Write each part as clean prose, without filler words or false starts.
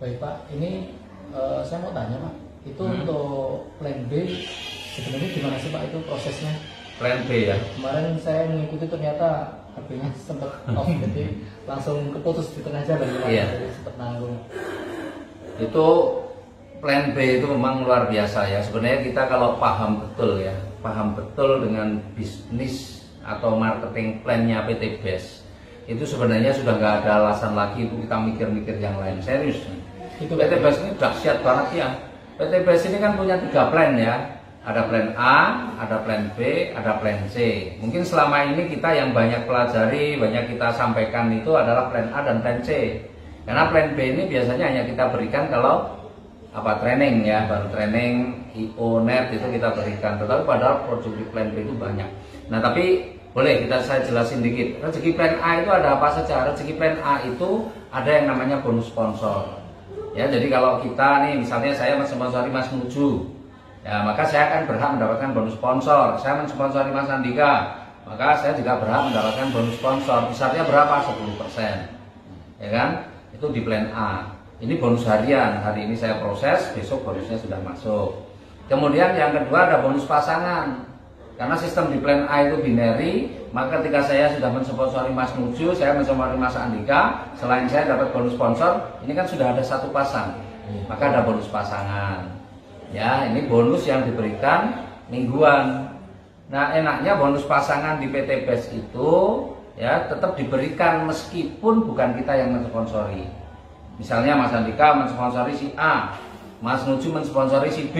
Baik Pak, ini saya mau tanya Pak, itu untuk plan B sebenarnya gimana sih Pak itu prosesnya? Plan B ya? Kemarin saya mengikuti ternyata HP-nya sempat off, jadi langsung keputus di tengah jalan, jadi sempat nanggung. Itu plan B itu memang luar biasa ya. Sebenarnya kita kalau paham betul ya, paham betul dengan bisnis atau marketing plan-nya PT BES, itu sebenarnya sudah nggak ada alasan lagi untuk kita mikir-mikir yang lain. Serius. Itu PT BES ini dahsyat banget ya. PT BES ini kan punya 3 plan ya. Ada plan A, ada plan B, ada plan C. Mungkin selama ini kita yang banyak pelajari, banyak kita sampaikan itu adalah plan A dan plan C. Karena plan B ini biasanya hanya kita berikan kalau training ya, baru training, IO, NET itu kita berikan. Tetapi padahal produk di plan B itu banyak. Nah tapi boleh saya jelasin dikit. Rezeki plan A itu ada apa saja? Rezeki plan A itu ada yang namanya bonus sponsor. Ya, jadi kalau kita nih misalnya saya mensponsori Mas Nuju, ya maka saya akan berhak mendapatkan bonus sponsor. Saya mensponsori Mas Andika, maka saya juga berhak mendapatkan bonus sponsor. Besarnya berapa? 10%. Ya kan? Itu di plan A. Ini bonus harian. Hari ini saya proses, besok bonusnya sudah masuk. Kemudian yang kedua ada bonus pasangan. Karena sistem di plan A itu binary, maka ketika saya sudah mensponsori Mas Nuju, saya mensponsori Mas Andika, selain saya dapat bonus sponsor, ini kan sudah ada 1 pasang, maka ada bonus pasangan. Ya, ini bonus yang diberikan mingguan. Nah, enaknya bonus pasangan di PT BES itu ya tetap diberikan meskipun bukan kita yang mensponsori. Misalnya Mas Andika mensponsori si A, Mas Nuju mensponsori si B.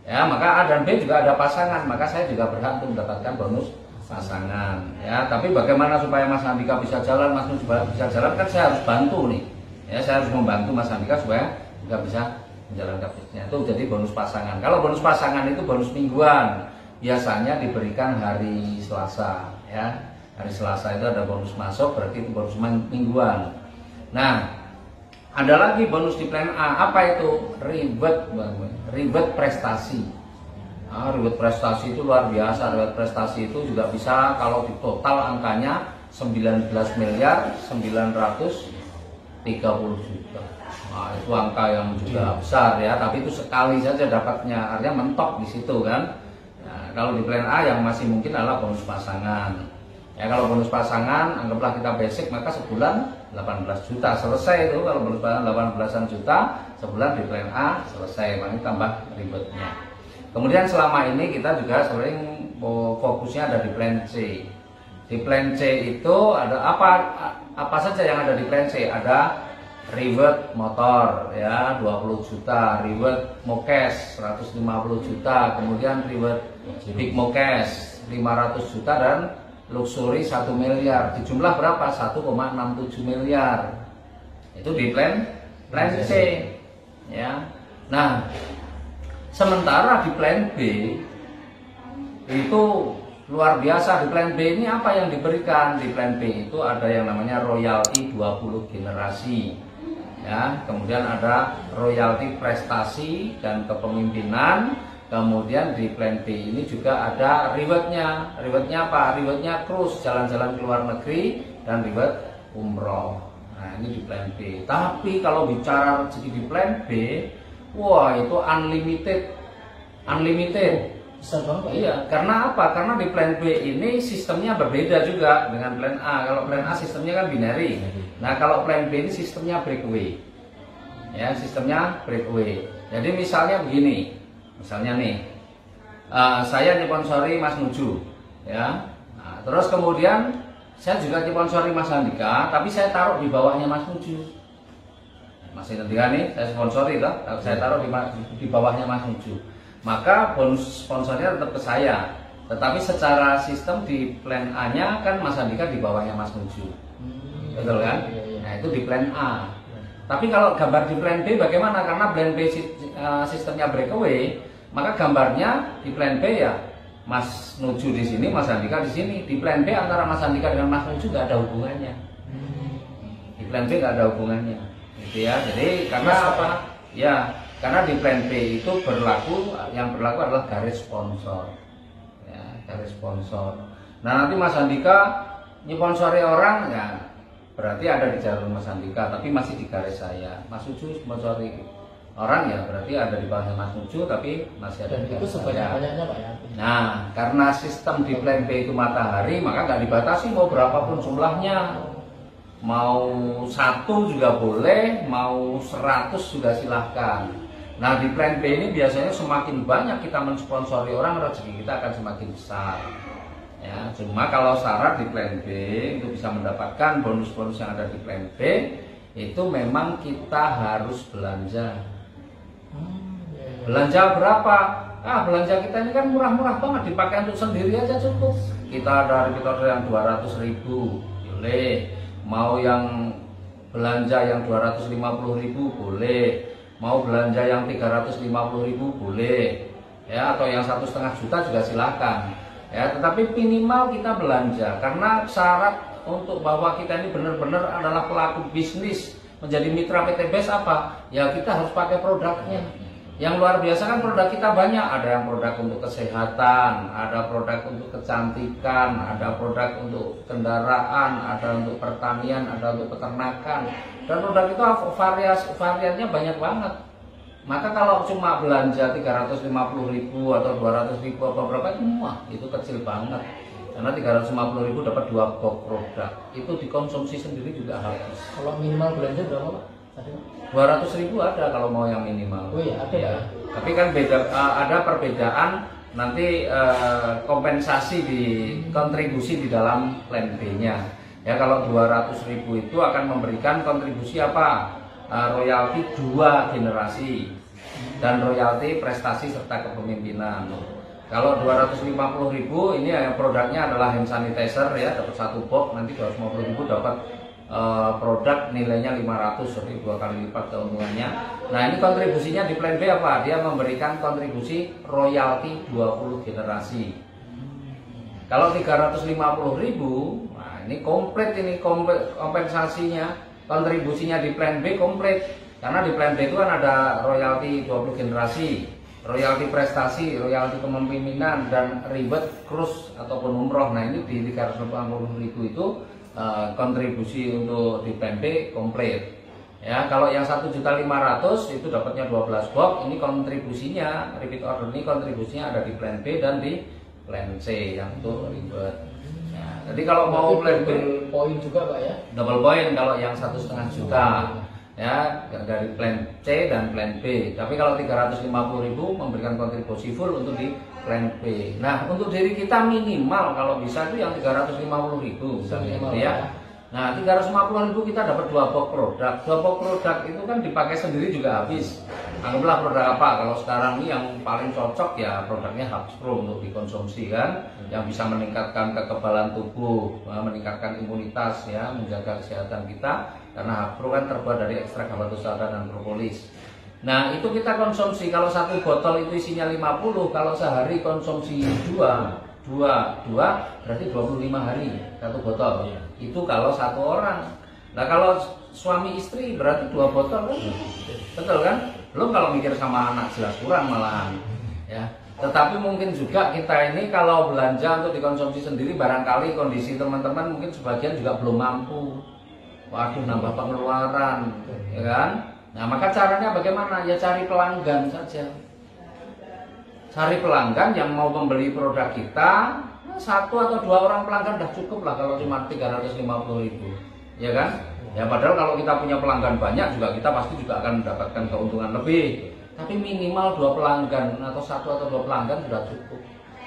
Ya, maka A dan B juga ada pasangan, maka saya juga berhak untuk mendapatkan bonus pasangan. Ya, tapi bagaimana supaya Mas Andika bisa jalan, Mas Nuju bisa jalan, kan saya harus bantu nih. Ya, saya harus membantu Mas Andika supaya juga bisa menjalankan bisnisnya. Itu jadi bonus pasangan. Kalau bonus pasangan itu bonus mingguan, biasanya diberikan hari Selasa. Ya, hari Selasa itu ada bonus masuk, berarti itu bonus mingguan. Nah, ada lagi bonus di plan A, apa itu? Reward prestasi. Nah, reward prestasi itu luar biasa. Reward prestasi itu juga bisa kalau di total angkanya 19 miliar 930 juta. Nah, itu angka yang juga besar ya, tapi itu sekali saja dapatnya, artinya mentok di situ kan. Nah, kalau di plan A yang masih mungkin adalah bonus pasangan. Ya, kalau bonus pasangan, anggaplah kita basic, maka sebulan 18 juta selesai itu. Kalau bonus pasangan 18 juta sebulan di plan A selesai, makanya tambah ribetnya. Kemudian selama ini kita juga sering fokusnya ada di plan C. Di plan C itu ada apa saja yang ada di plan C? Ada reward motor ya 20 juta, reward Mokes 150 juta, kemudian reward Big Mokes 500 juta dan luxury 1 miliar. Di jumlah berapa? 1,67 miliar. Itu di plan C ya. Nah, sementara di plan B itu luar biasa. Di plan B ini apa yang diberikan? Di plan B itu ada yang namanya royalti 20 generasi. Ya, kemudian ada royalti prestasi dan kepemimpinan. Kemudian di plan B ini juga ada rewardnya. Rewardnya apa? Rewardnya cruise, jalan-jalan ke luar negeri, dan reward umroh. Nah, ini di plan B. Tapi kalau bicara rezeki di plan B, wah itu unlimited. Besar banget Pak. Iya, karena apa? Karena di plan B ini sistemnya berbeda juga dengan plan A. Kalau plan A sistemnya kan binary. Nah, kalau plan B ini sistemnya breakaway. Ya, sistemnya breakaway. Jadi misalnya begini. Misalnya nih, saya nyponsori Mas Nuju, ya. Nah, terus kemudian saya juga nyponsori Mas Andika, tapi saya taruh di bawahnya Mas Nuju. Mas Andika nih, saya sponsori toh, saya taruh di bawahnya Mas Nuju. Maka bonus sponsornya tetap ke saya, tetapi secara sistem di plan A-nya kan Mas Andika di bawahnya Mas Nuju, betul kan? Nah itu di plan A. Tapi kalau gambar di plan B bagaimana? Karena plan B sistemnya breakaway, maka gambarnya di plan B ya Mas Nuju di sini, Mas Andika di sini. Di plan B antara Mas Andika dengan Mas Nuju nggak ada hubungannya. Di plan B nggak ada hubungannya, gitu ya. Jadi karena apa? Ya, karena di plan B itu yang berlaku adalah garis sponsor. Ya, garis sponsor. Nah nanti Mas Andika nyponsori orang ya. berarti ada di jalur Mas Andika, tapi masih di garis saya. Mas Ucu sponsori orang ya, berarti ada di bawahnya Mas Ucu, tapi masih ada. Dan di itu sebanyak-banyaknya Pak ya. Nah, karena sistem di plan B itu matahari, maka nggak dibatasi mau berapapun jumlahnya. Mau 1 juga boleh, mau 100 juga silahkan. Nah, di plan B ini biasanya semakin banyak kita mensponsori orang, rezeki kita akan semakin besar. Ya, cuma kalau syarat di plan B untuk bisa mendapatkan bonus-bonus yang ada di plan B itu memang kita harus belanja. Belanja berapa? Belanja kita ini kan murah-murah banget, dipakai untuk sendiri aja cukup. Kita ada repeat order yang 200.000, boleh. Mau yang belanja yang 250.000 boleh. Mau belanja yang 350.000 boleh. Ya, atau yang 1,5 juta juga silakan. Ya, tetapi minimal kita belanja karena syarat untuk bahwa kita ini benar-benar adalah pelaku bisnis menjadi mitra PT BES apa? Ya kita harus pakai produknya. Yang luar biasa kan produk kita banyak, ada yang produk untuk kesehatan, ada produk untuk kecantikan, ada produk untuk kendaraan, ada untuk pertanian, ada untuk peternakan. Dan produk itu variannya banyak banget. Maka kalau cuma belanja 350.000 atau 200.000 apa berapa itu itu kecil banget. Karena 350.000 dapat 2 box produk. Itu dikonsumsi sendiri juga habis. Kalau minimal belanja berapa Pak? 200.000 ada kalau mau yang minimal. Oh iya, ada ya. Tapi kan beda, ada perbedaan nanti kompensasi di kontribusi di dalam plan B-nya. Ya kalau 200.000 itu akan memberikan kontribusi apa? Royalti 2 generasi dan royalti prestasi serta kepemimpinan. Kalau 250.000 ini ya produknya adalah hand sanitizer ya, dapat 1 box, nanti 250.000 dapat produk nilainya 500, jadi 2 kali lipat keuntungannya. Nah ini kontribusinya di plan B apa? Dia memberikan kontribusi royalti 20 generasi. Kalau 350.000, nah ini komplit, ini kompensasinya. Kontribusinya di plan B komplit karena di plan B itu kan ada royalti 20 generasi, royalti prestasi, royalti kepemimpinan dan ribet cruise ataupun umroh. Nah ini di 350.000 itu kontribusi untuk di plan B komplit. Ya kalau yang 1.500.000 itu dapatnya 12 box. Ini kontribusinya repeat order ini kontribusinya ada di plan B dan di plan C yang itu ribet. Jadi kalau mau plan B poin juga Pak ya. Double poin kalau yang 1,5 juta ya dari plan C dan plan B. Tapi kalau 350.000 memberikan kontribusi full untuk di plan B. Nah untuk diri kita minimal kalau bisa itu yang 350.000 gitu ya. Nah 350.000 kita dapat 2 box produk. 2 box produk itu kan dipakai sendiri juga habis. Anggaplah produk apa? Kalau sekarang ini yang paling cocok ya produknya Habspro untuk dikonsumsi kan, yang bisa meningkatkan kekebalan tubuh, meningkatkan imunitas ya, menjaga kesehatan kita. Karena Habspro kan terbuat dari ekstrak habatus sauda dan propolis. Nah itu kita konsumsi kalau 1 botol itu isinya 50, kalau sehari konsumsi 2 berarti 25 hari 1 botol. Itu kalau 1 orang. Nah kalau suami istri berarti 2 botol kan? Betul kan? Belum kalau mikir sama anak jelas kurang malahan. Ya. Tetapi mungkin juga kita ini kalau belanja untuk dikonsumsi sendiri barangkali kondisi teman-teman mungkin sebagian juga belum mampu. Waduh nambah pengeluaran, ya kan? Nah maka caranya bagaimana? Ya cari pelanggan saja. Cari pelanggan yang mau membeli produk kita, 1 atau 2 orang pelanggan udah cukup lah kalau cuma 350.000, ya kan? Ya padahal kalau kita punya pelanggan banyak juga kita pasti juga akan mendapatkan keuntungan lebih. Tapi minimal 2 pelanggan atau 1 atau 2 pelanggan sudah cukup.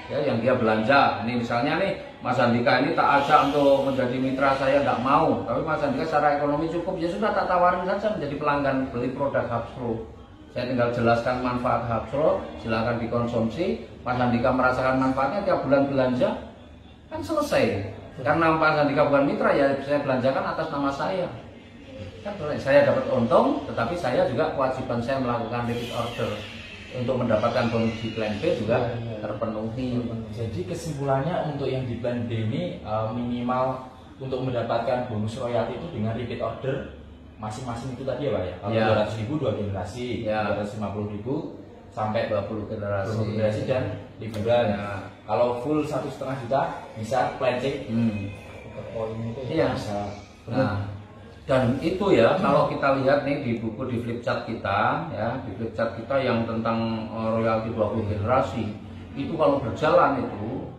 Ya yang dia belanja. Ini misalnya nih Mas Andika ini tak ajak untuk menjadi mitra saya, enggak mau. Tapi Mas Andika secara ekonomi cukup, ya sudah tak tawarin saja menjadi pelanggan beli produk Habspro. Saya tinggal jelaskan manfaat Habspro, silakan dikonsumsi. Mas Andika merasakan manfaatnya tiap bulan belanja, kan selesai. Karena Mas Andika bukan mitra, ya saya belanjakan atas nama saya. Kan saya dapat untung, tetapi saya juga kewajiban saya melakukan repeat order untuk mendapatkan bonus di plan B juga terpenuhi. Jadi kesimpulannya untuk yang di plan B ini minimal untuk mendapatkan bonus royalti itu dengan repeat order masing-masing itu tadi ya Pak ya. Kalau 200.000 2 generasi, 250.000 sampai 20 generasi dan liburan. Ya. Kalau full 1,5 juta bisa plan C. Poin itu ya. Bisa. Nah, Dan itu ya, kalau kita lihat nih di buku di flipchart kita, ya di flipchart kita yang tentang royalti 20 generasi, itu kalau berjalan itu,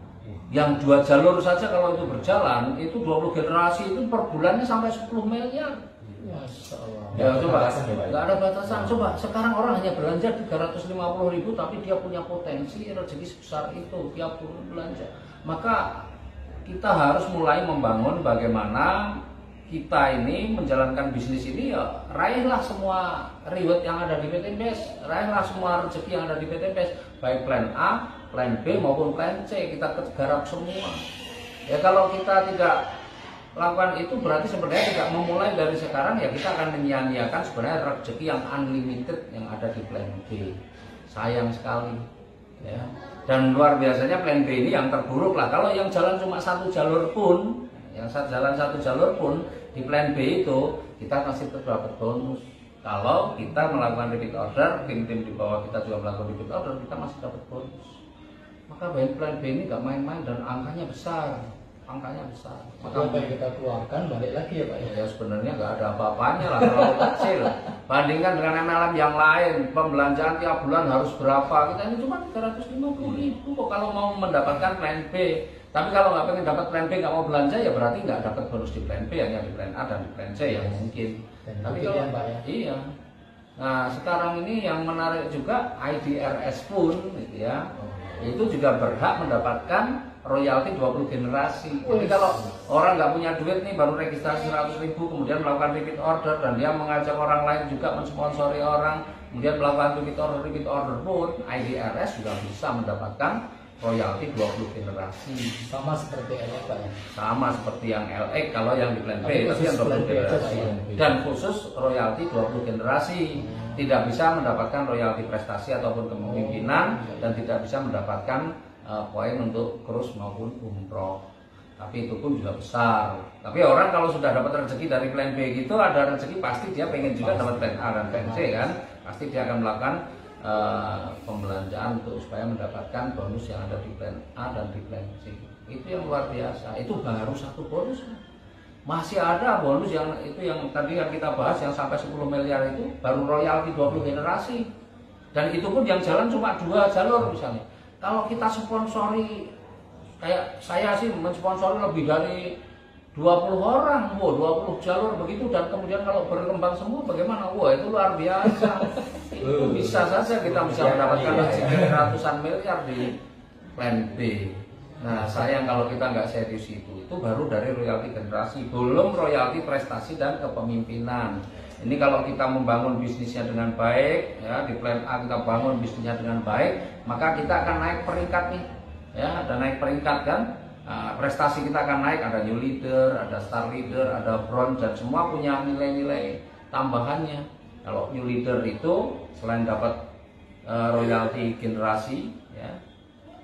yang 2 jalur saja kalau itu berjalan, itu 20 generasi itu per bulannya sampai 10 miliar. Masya Allah. Ya coba, nggak ada batasan. Coba sekarang orang hanya belanja 350.000, tapi dia punya potensi rezeki sebesar itu tiap bulan belanja. Maka kita harus mulai membangun bagaimana kita ini menjalankan bisnis ini, ya raihlah semua reward yang ada di PT BES, raihlah semua rezeki yang ada di PT BES, baik plan A, plan B maupun plan C, kita garap semua. Ya kalau kita tidak lakukan itu berarti sebenarnya tidak memulai dari sekarang, ya kita akan menyia-nyiakan sebenarnya rezeki yang unlimited yang ada di plan B. Sayang sekali, ya. Dan luar biasanya plan B ini yang terburuk lah. Kalau yang jalan cuma 1 jalur pun, jalan 1 jalur pun di plan B itu kita masih dapat bonus. Kalau kita melakukan repeat order, tim-tim di bawah kita juga melakukan repeat order, kita masih dapat bonus. Maka plan B ini nggak main-main dan angkanya besar. Maka apa yang kita keluarkan balik lagi ya Pak ya? Ya sebenarnya nggak ada apa-apanya lah, terlalu kecil. Bandingkan dengan MLM yang lain, pembelanjaan tiap bulan harus berapa? Kita ini cuma 350.000 kok kalau mau mendapatkan plan B. Tapi kalau nggak pengen dapat plan B, nggak mau belanja, ya berarti nggak dapat bonus di plan B, hanya di plan A dan di plan C yang mungkin. Tapi kalau Pak ya? Iya. Nah sekarang ini yang menarik juga IDRS pun, gitu ya, itu juga berhak mendapatkan royalti 20 generasi. Jadi kalau orang nggak punya duit nih, baru registrasi 100.000, kemudian melakukan repeat order dan dia mengajak orang lain juga mensponsori orang, kemudian melakukan repeat order pun, IDRS juga bisa mendapatkan royalti 20 generasi. Sama seperti LX Pak ya? Sama seperti yang LX kalau yang di plan B, tapi yang 20 generasi. Dan khusus royalti 20 generasi. Tidak bisa mendapatkan royalti prestasi ataupun kepemimpinan, dan tidak bisa mendapatkan poin untuk krus maupun umroh. Tapi itu pun juga besar. Tapi orang kalau sudah dapat rezeki dari plan B gitu, ada rezeki pasti dia pengen juga dapat plan A dan plan C kan. Pasti dia akan melakukan pembelanjaan untuk supaya mendapatkan bonus yang ada di plan A dan di plan C. Itu yang luar biasa. Itu baru 1 bonus. Masih ada bonus yang itu yang tadi yang kita bahas yang sampai 10 miliar itu baru royalti 20 generasi. Dan itu pun yang jalan cuma 2 jalur misalnya. Kalau kita sponsori, kayak saya sih mensponsori lebih dari 20 orang, 20 jalur begitu, dan kemudian kalau berkembang semua bagaimana? Wah itu luar biasa. Itu bisa saja kita bisa mendapatkan ratusan miliar di plan B. Nah sayang kalau kita nggak serius itu baru dari royalti generasi, belum royalti prestasi dan kepemimpinan. Ini kalau kita membangun bisnisnya dengan baik, ya di plan A kita bangun bisnisnya dengan baik, maka kita akan naik peringkat nih, ya ada naik peringkat kan. Nah, prestasi kita akan naik, ada new leader, ada star leader, ada bronze, dan semua punya nilai-nilai tambahannya. Kalau new leader itu selain dapat royalti generasi, ya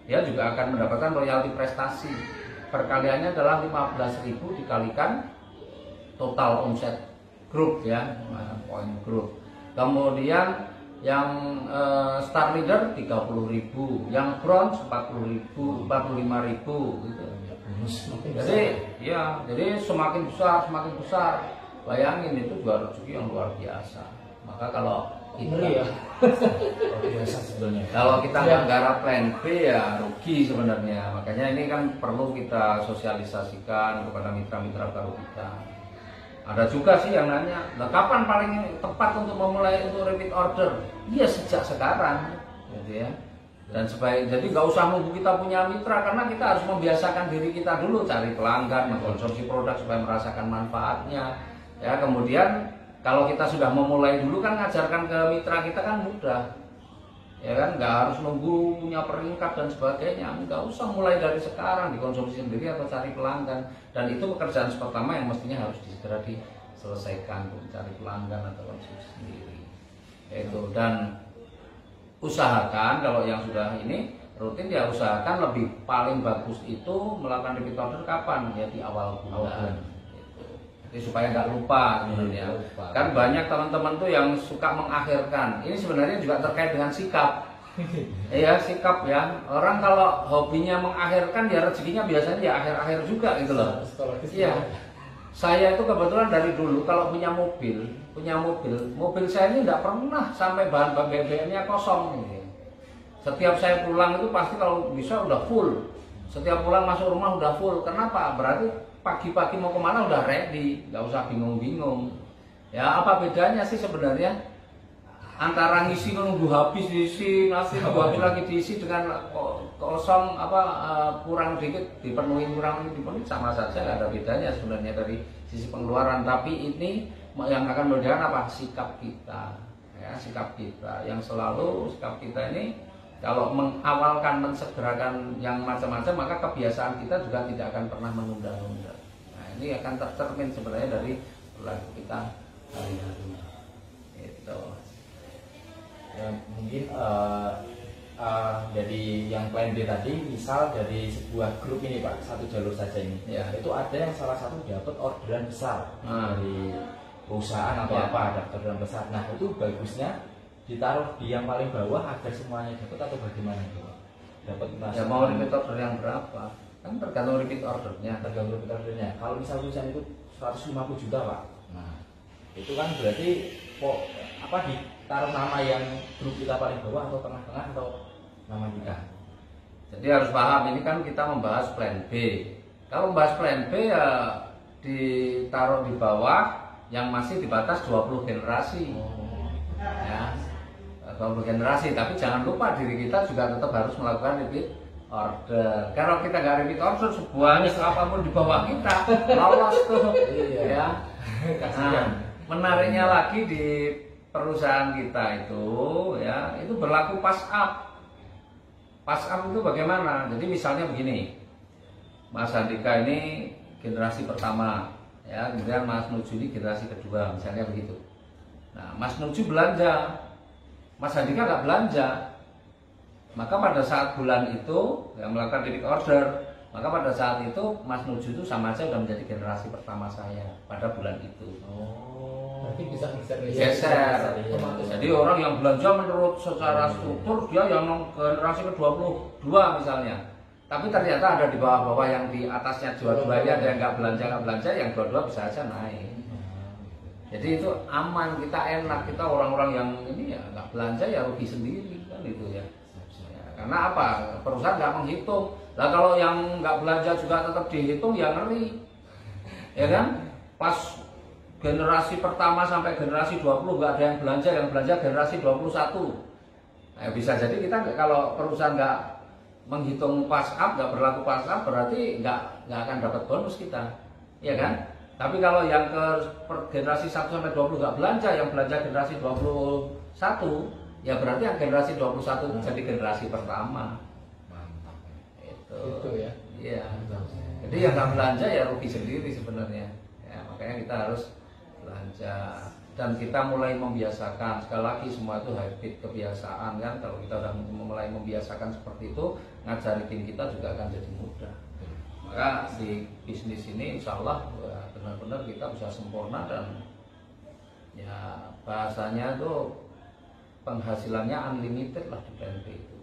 dia juga akan mendapatkan royalti prestasi. Perkaliannya adalah 15.000 dikalikan total omset grup ya, poin grup. Kemudian yang star leader 30.000, yang bronze 40.000, 45.000 gitu. Jadi ya, jadi semakin besar. Bayangin itu juga rezeki yang luar biasa. Maka kalau kita kalau kita nggak garap plan B ya rugi sebenarnya. Makanya ini kan perlu kita sosialisasikan kepada mitra-mitra baru kita. Ada juga sih yang nanya, nah kapan paling tepat untuk memulai untuk repeat order? Iya sejak sekarang, gitu ya. Dan jadi nggak usah nunggu kita punya mitra, karena kita harus membiasakan diri kita dulu cari pelanggan, mengkonsumsi produk supaya merasakan manfaatnya. Ya kemudian kalau kita sudah memulai dulu kan ngajarkan ke mitra kita kan mudah, ya kan, nggak harus nunggu punya peringkat dan sebagainya, nggak usah mulai dari sekarang, dikonsumsi sendiri atau cari pelanggan. Dan itu pekerjaan pertama yang mestinya harus segera diselesaikan, untuk mencari pelanggan atau konsumsi sendiri. Itu, dan usahakan kalau yang sudah ini rutin ya usahakan lebih paling bagus itu melakukan repeat order kapan, ya di awal bulan. Jadi supaya nggak lupa sebenarnya. Kan banyak teman-teman tuh yang suka mengakhirkan. Ini sebenarnya juga terkait dengan sikap. Iya sikap ya. Orang kalau hobinya mengakhirkan ya rezekinya biasanya ya akhir-akhir juga gitu loh. Iya. Saya itu kebetulan dari dulu kalau punya mobil saya ini tidak pernah sampai bahan BBM-nya kosong. Setiap saya pulang itu pasti kalau bisa udah full. Setiap pulang masuk rumah udah full. Kenapa? Berarti pagi-pagi mau kemana udah ready, nggak usah bingung-bingung. Ya apa bedanya sih sebenarnya antara ngisi nunggu habis diisi, nanti nunggu habis lagi diisi dengan kosong kurang dikit dipenuhi sama saja, nggak ada bedanya sebenarnya dari sisi pengeluaran. Tapi ini yang akan membedakan apa? Sikap kita, ya sikap kita yang selalu sikap kita ini. Kalau mengawalkan, mensegerakan yang macam-macam, maka kebiasaan kita juga tidak akan pernah menunda-nunda. Nah, ini akan tercermin sebenarnya dari perilaku kita hari-hari. Itu. Ya, mungkin dari yang plan B tadi, misal dari sebuah grup ini Pak, satu jalur saja ini, ya. Itu ada yang salah satu dapat orderan besar dari perusahaan atau apa, ada orderan besar. Nah itu bagusnya ditaruh di yang paling bawah agar semuanya dapat atau bagaimana itu? Dapat ya mau repeat order yang berapa? Kan tergantung repeat ordernya. Tergantung repeat ordernya. Kalau misal tulisan itu 150 juta Pak, nah itu kan berarti ditaruh nama yang grup kita paling bawah atau tengah-tengah atau nama kita? Jadi harus paham, ini kan kita membahas plan B. Kalau membahas plan B ya ditaruh di bawah yang masih di batas 20 generasi. Ya. 20 generasi, tapi jangan lupa diri kita juga tetap harus melakukan repeat order. Kalau kita nggak repeat order, sebuahnya apapun di bawah kita lolos tuh. Ya. Nah, menariknya lagi di perusahaan kita itu, ya itu berlaku pass up. Pass up itu bagaimana? Jadi misalnya begini, Mas Andika ini generasi pertama, ya kemudian Mas Nuju ini generasi kedua, misalnya begitu. Nah, Mas Nuju belanja, Mas Andika nggak belanja, maka pada saat bulan itu yang melakukan repeat order, maka pada saat itu Mas Nuju itu sama aja sudah menjadi generasi pertama saya pada bulan itu. Berarti bisa geser. Jadi orang yang belanja menurut secara struktur dia yang generasi ke-22 misalnya. Tapi ternyata ada di bawah-bawah yang di atasnya dua-duanya ada yang nggak belanja, yang dua-dua bisa aja naik. Jadi itu aman, kita enak, kita orang-orang yang ini ya nggak belanja ya rugi sendiri kan itu ya. Karena apa? Perusahaan nggak menghitung. Lah kalau yang nggak belanja juga tetap dihitung ya ngeri, ya kan? Pas generasi pertama sampai generasi 20 nggak ada yang belanja generasi 21. Nah, bisa jadi kita kalau perusahaan nggak menghitung pass up, nggak berlaku pass up, berarti nggak akan dapat bonus kita, ya kan? Tapi kalau yang ke generasi 1 sampai 20 nggak belanja, yang belanja generasi 21, ya berarti yang generasi 21 itu jadi generasi pertama. Mantap. Itu ya. Iya. Jadi yang nggak belanja ya rugi sendiri sebenarnya. Ya, makanya kita harus belanja dan kita mulai membiasakan. Sekali lagi semua itu habit, kebiasaan kan. Kalau kita udah mulai membiasakan seperti itu, ngajari tim kita juga akan jadi mudah. Maka di bisnis ini insya Allah benar-benar kita bisa sempurna dan ya bahasanya itu penghasilannya unlimited lah di PNP itu.